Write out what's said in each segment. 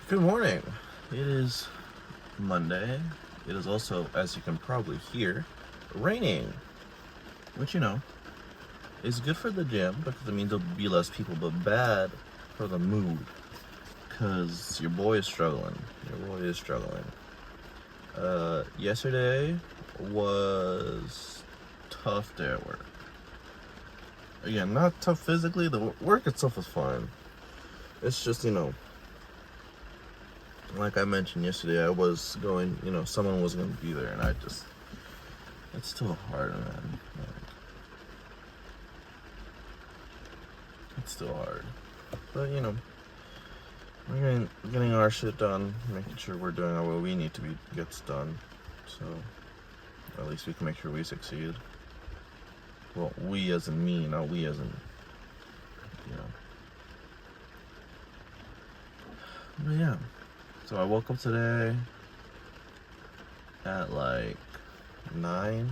Good morning. It is Monday. It is also, as you can probably hear, raining. Which, is good for the gym because it means there'll be less people, but bad for the mood. Because your boy is struggling. Yesterday was tough day at work. Again, not tough physically. The work itself was fine. It's just, like I mentioned yesterday, I was going, someone was going to be there, and it's still hard, man. It's still hard. But, we're getting our shit done, making sure we're doing what we need to be gets done. So, at least we can make sure we succeed. Well, we as in me, not we as in, you know. But yeah. So I woke up today at like 9,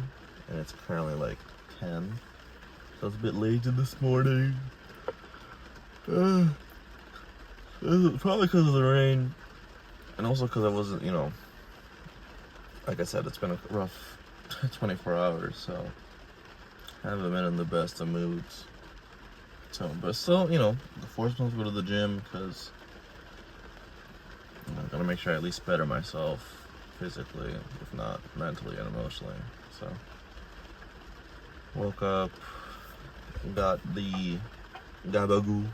and it's currently like 10. So it's a bit later this morning. Probably because of the rain, and also because I wasn't, like I said, it's been a rough 24 hours, so I haven't been in the best of moods. So, but still, the force month to go to the gym because I'm gonna make sure I at least better myself physically, if not mentally and emotionally. So, woke up, got the gabagool,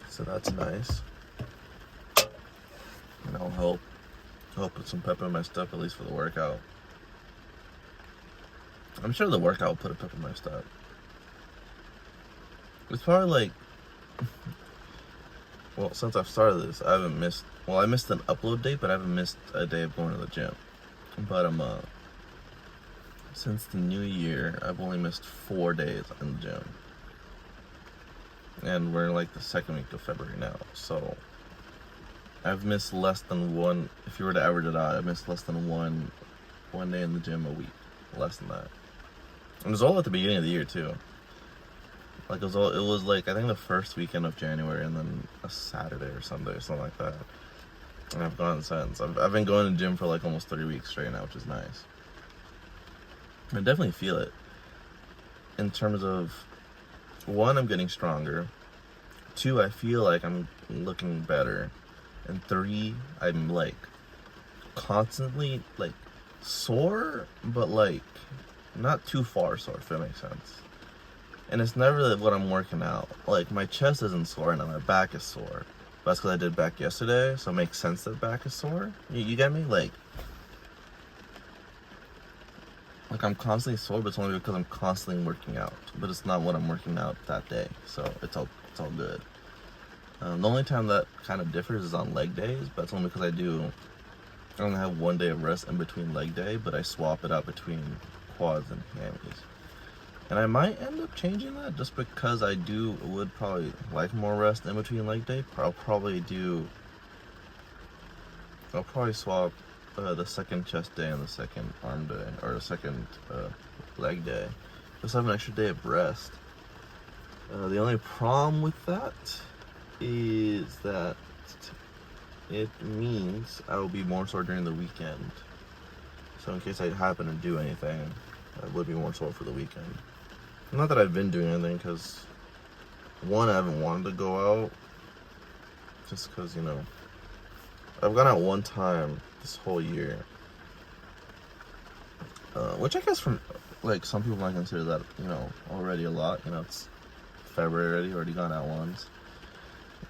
so that's nice. And I'll help put some pep in my step, at least for the workout. I'm sure the workout will put a pep in my step. It's probably like, well, since I've started this, I missed an upload date, but I haven't missed a day of going to the gym. But since the new year, I've only missed 4 days in the gym. And we're in like the second week of February now, so I've missed less than one. If you were to average it out, I've missed less than one day in the gym a week. Less than that. And it was all at the beginning of the year too. Like it was like I think the first weekend of January, and then a Saturday or Sunday or something like that. And I've gone since. I've been going to the gym for like almost 3 weeks straight now, which is nice. I definitely feel it. In terms of, 1, I'm getting stronger. 2, I feel like I'm looking better. And 3, I'm like constantly like sore, but like not too far sore, if that makes sense. And it's never what I'm working out. Like my chest isn't sore and my back is sore. But that's because I did back yesterday, so it makes sense that back is sore. You get me? Like I'm constantly sore, but it's only because I'm constantly working out. But it's not what I'm working out that day, so it's all good. The only time that kind of differs is on leg days, but it's only because I only have 1 day of rest in between leg day, but I swap it out between quads and hammies. And I might end up changing that just because I would probably like more rest in between leg day. I'll probably swap the second chest day and the second arm day, or the second leg day. Just have an extra day of rest. The only problem with that is that it means I will be more sore during the weekend. So in case I happen to do anything, I would be more sore for the weekend. Not that I've been doing anything, because 1, I haven't wanted to go out, just because, I've gone out 1 time this whole year, which I guess from, like, some people might consider that, already a lot. It's February already gone out once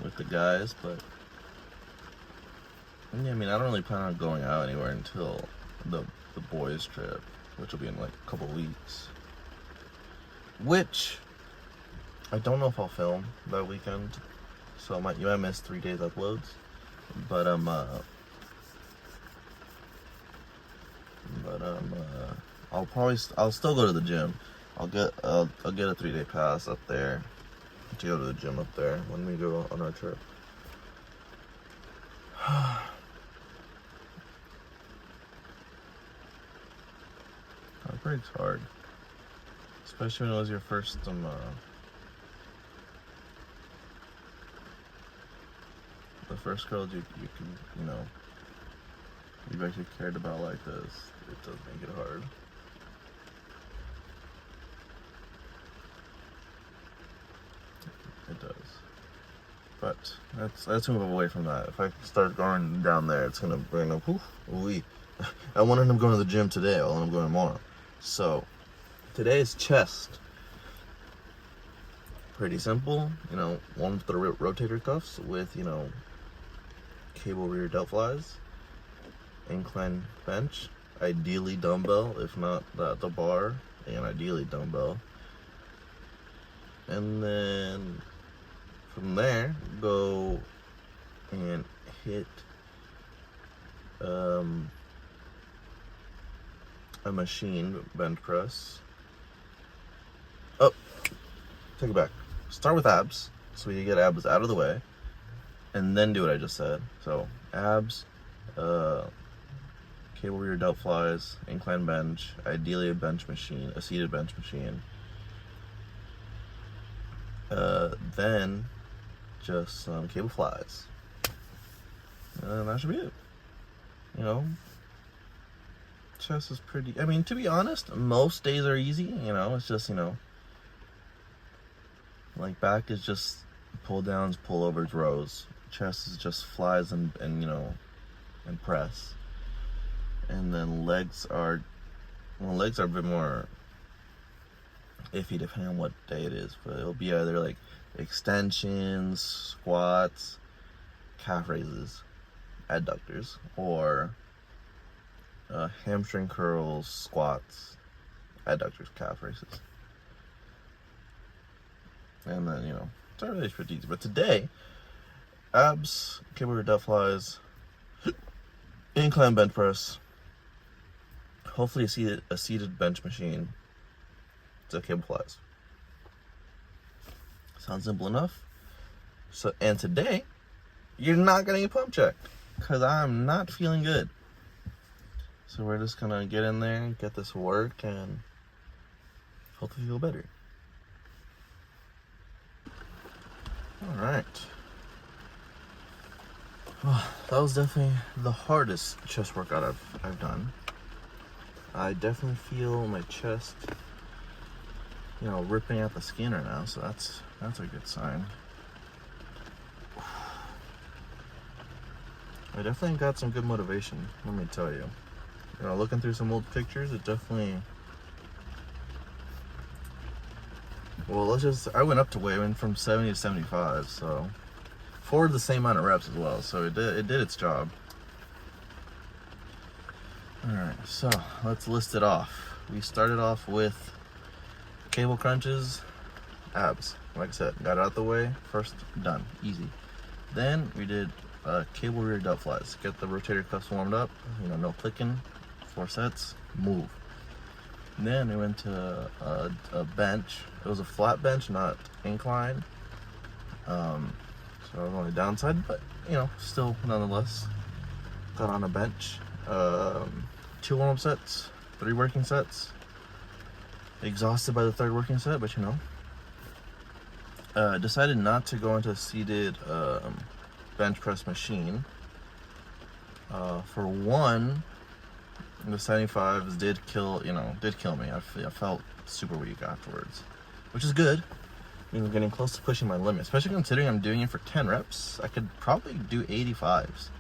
with the guys, but yeah, I don't really plan on going out anywhere until the boys trip, which will be in like a couple weeks. Which I don't know if I'll film that weekend, so you might miss 3 days uploads. But I'll still go to the gym. I'll get a 3-day pass up there to go to the gym up there when we go on our trip. Break's hard, especially when it was your first first girls you can, you know, you've actually cared about like this, it does make it hard. It does. But let's move away from that. If I start going down there, it's gonna bring up. I wanted him going to the gym today. I want him going tomorrow. So today's chest. Pretty simple. You know, one with the rotator cuffs with, you know, cable rear delt flies, incline bench, ideally dumbbell, if not the bar, and ideally dumbbell. And then from there, go and hit a machine bench press. Oh, take it back. Start with abs, so you get abs out of the way, and then do what I just said. So abs, cable rear delt flies, incline bench, ideally a bench machine, a seated bench machine. Then just some cable flies. And that should be it. You know, chest is pretty, I mean, to be honest, most days are easy, you know, it's just, you know, like back is just pull downs, pull overs, rows. Chest is just flies and you know, and press. And then legs are a bit more iffy depending on what day it is, but it'll be either like extensions, squats, calf raises, adductors, or hamstring curls, squats, adductors, calf raises. And then, you know, it's already pretty easy. But today, abs, cable rear delt flies, incline bench press, hopefully a seated bench machine, to cable flies. Sounds simple enough. So, and today, you're not getting a pump check because I'm not feeling good. So we're just gonna get in there and get this work and hopefully feel better. All right. Well, that was definitely the hardest chest workout I've done. I definitely feel my chest, you know, ripping out the skin right now, so that's a good sign. I definitely got some good motivation, let me tell you. You know, looking through some old pictures, it definitely, well, I went up to weight, I went from 70 to 75, so for the same amount of reps as well, so it did its job. Alright, so let's list it off. We started off with cable crunches, abs. Like I said, got it out the way, first done, easy. Then we did cable rear delt flies. Get the rotator cuffs warmed up, you know, no clicking, 4 sets, move. And then we went to a bench. It was a flat bench, not incline. So it was only downside, but you know, still nonetheless. Got on a bench. 2 warm-up sets, 3 working sets. Exhausted by the 3rd working set, but you know. Decided not to go into a seated bench press machine. For one, the 75s did kill me. I felt super weak afterwards, which is good. I mean, I'm getting close to pushing my limit, especially considering I'm doing it for 10 reps. I could probably do 85s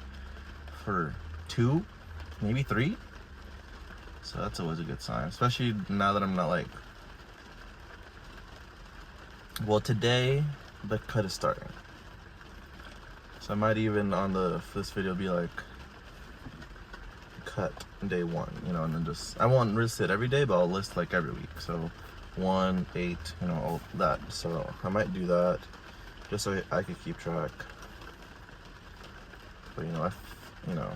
for 2, maybe 3. So that's always a good sign, especially now that I'm not like, well, today the cut is starting. So I might even on this video be like, cut day 1, you know, and then just, I won't list it every day, but I'll list like every week. So 1, 8, you know, all that. So I might do that just so I could keep track. But you know,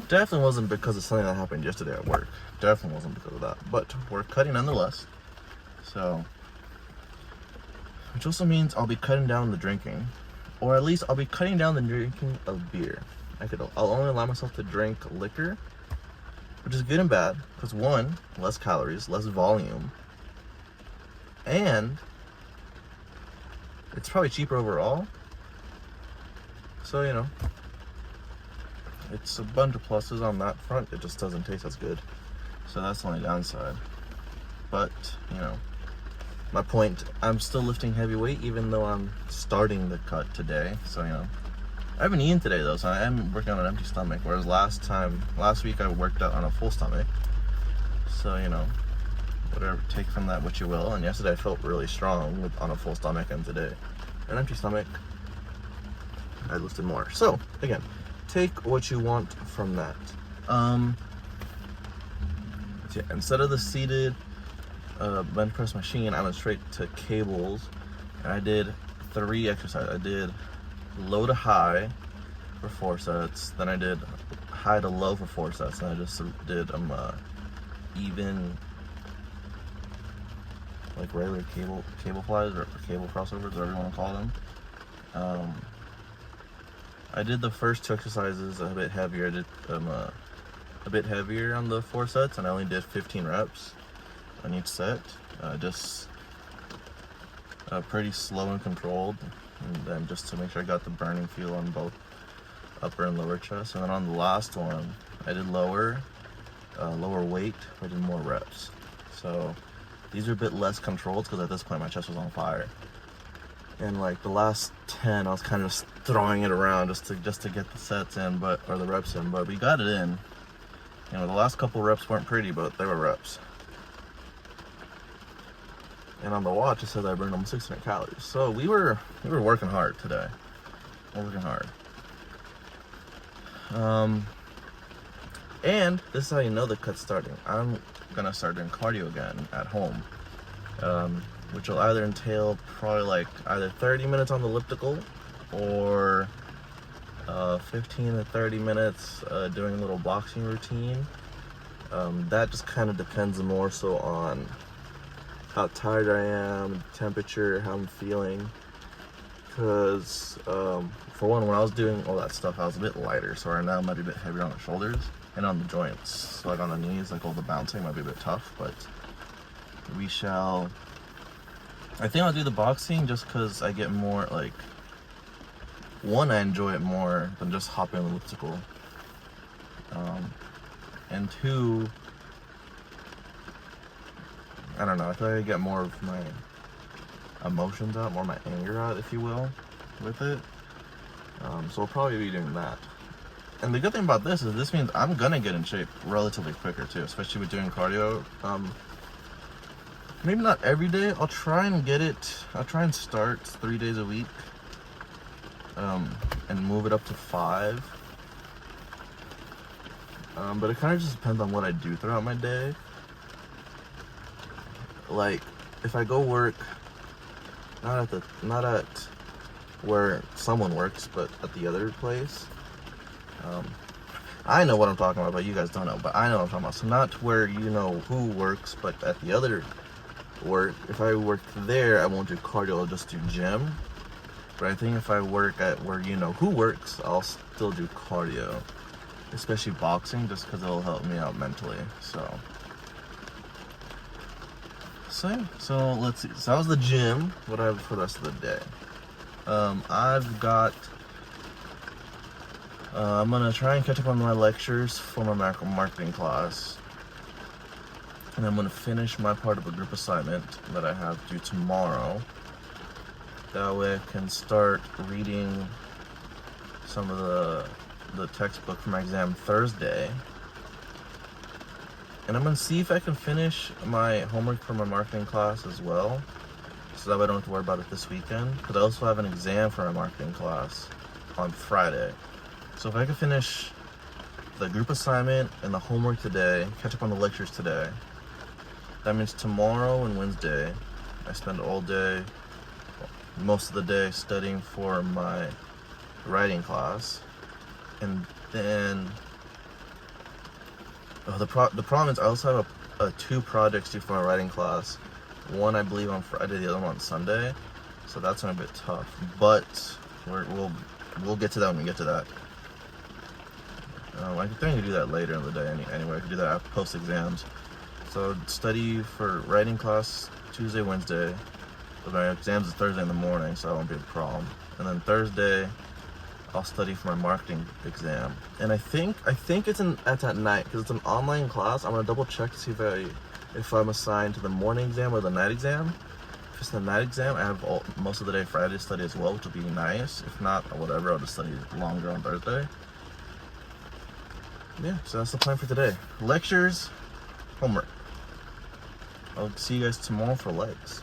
definitely wasn't because of something that happened yesterday at work. Definitely wasn't because of that. But we're cutting nonetheless. So, which also means I'll be cutting down the drinking, or at least I'll be cutting down the drinking of beer. I'll only allow myself to drink liquor, which is good and bad, because 1, less calories, less volume, and it's probably cheaper overall. So, you know, it's a bunch of pluses on that front. It just doesn't taste as good. So that's the only downside. But, you know, my point, I'm still lifting heavy weight even though I'm starting the cut today. So, you know, I haven't eaten today though, so I am working on an empty stomach. Whereas last week I worked out on a full stomach. So, you know, whatever, take from that what you will. And yesterday I felt really strong on a full stomach, and today, an empty stomach, I lifted more. So, again, take what you want from that. Yeah, instead of the seated bench press machine, I went straight to cables, and I did 3 exercises. I did low to high for 4 sets, then I did high to low for 4 sets, and I just did even, like regular cable flies or cable crossovers, whatever you want to call them. I did the first 2 exercises a bit heavier. I did a bit heavier on the 4 sets, and I only did 15 reps on each set, just pretty slow and controlled, and then just to make sure I got the burning feel on both upper and lower chest. And then on the last one, I did lower weight, I did more reps. So these are a bit less controlled because at this point my chest was on fire. And like the last 10, I was kind of just throwing it around just to get the sets in, or the reps in, but we got it in. You know, the last couple reps weren't pretty, but they were reps. And on the watch, it said I burned almost 600 calories. So we were working hard today. We're working hard. And this is how you know the cut's starting. I'm gonna start doing cardio again at home, which will either entail probably like either 30 minutes on the elliptical or 15 to 30 minutes doing a little boxing routine. That just kind of depends more so on how tired I am, temperature, how I'm feeling. Because for one, when I was doing all that stuff, I was a bit lighter, so right now I might be a bit heavier on the shoulders and on the joints. So like on the knees, like all the bouncing might be a bit tough, but we shall. I think I'll do the boxing just because I get more, like, one, I enjoy it more than just hopping on the elliptical, and 2, I don't know, I feel like I get more of my emotions out, more of my anger out, if you will, with it. So we'll probably be doing that. And the good thing about this is this means I'm gonna get in shape relatively quicker too, especially with doing cardio. Maybe not every day. I'll try and start 3 days a week, and move it up to 5. But it kind of just depends on what I do throughout my day. Like, if I go work, not at where someone works, but at the other place. I know what I'm talking about, but you guys don't know. But I know what I'm talking about. So not where you know who works, but at the other work. If I work there, I won't do cardio. I'll just do gym. But I think if I work at where you know who works, I'll still do cardio, especially boxing, just because it'll help me out mentally. So let's see. So that was the gym. What do I have for the rest of the day? I've got. I'm gonna try and catch up on my lectures for my marketing class, and I'm gonna finish my part of a group assignment that I have due tomorrow. That way I can start reading some of the textbook for my exam Thursday. And I'm gonna see if I can finish my homework for my marketing class as well, so that way I don't have to worry about it this weekend. Because I also have an exam for my marketing class on Friday. So if I can finish the group assignment and the homework today, catch up on the lectures today, that means tomorrow and Wednesday I spend all day, most of the day, studying for my writing class. And then the problem is I also have 2 projects due for my writing class. One I believe on Friday, the other one on Sunday, so that's gonna be a bit tough. But we'll get to that when we get to that. I think I can do that later in the day anyway. I can do that after post exams. So study for writing class Tuesday, Wednesday. But my exams is Thursday in the morning, so that won't be a problem. And then Thursday, I'll study for my marketing exam. And I think it's at night because it's an online class. I'm gonna double check to see if I'm assigned to the morning exam or the night exam. If it's the night exam, I have most of the day Friday to study as well, which would be nice. If not, whatever, I'll just study longer on Thursday. Yeah, so that's the plan for today. Lectures, homework. I'll see you guys tomorrow for legs.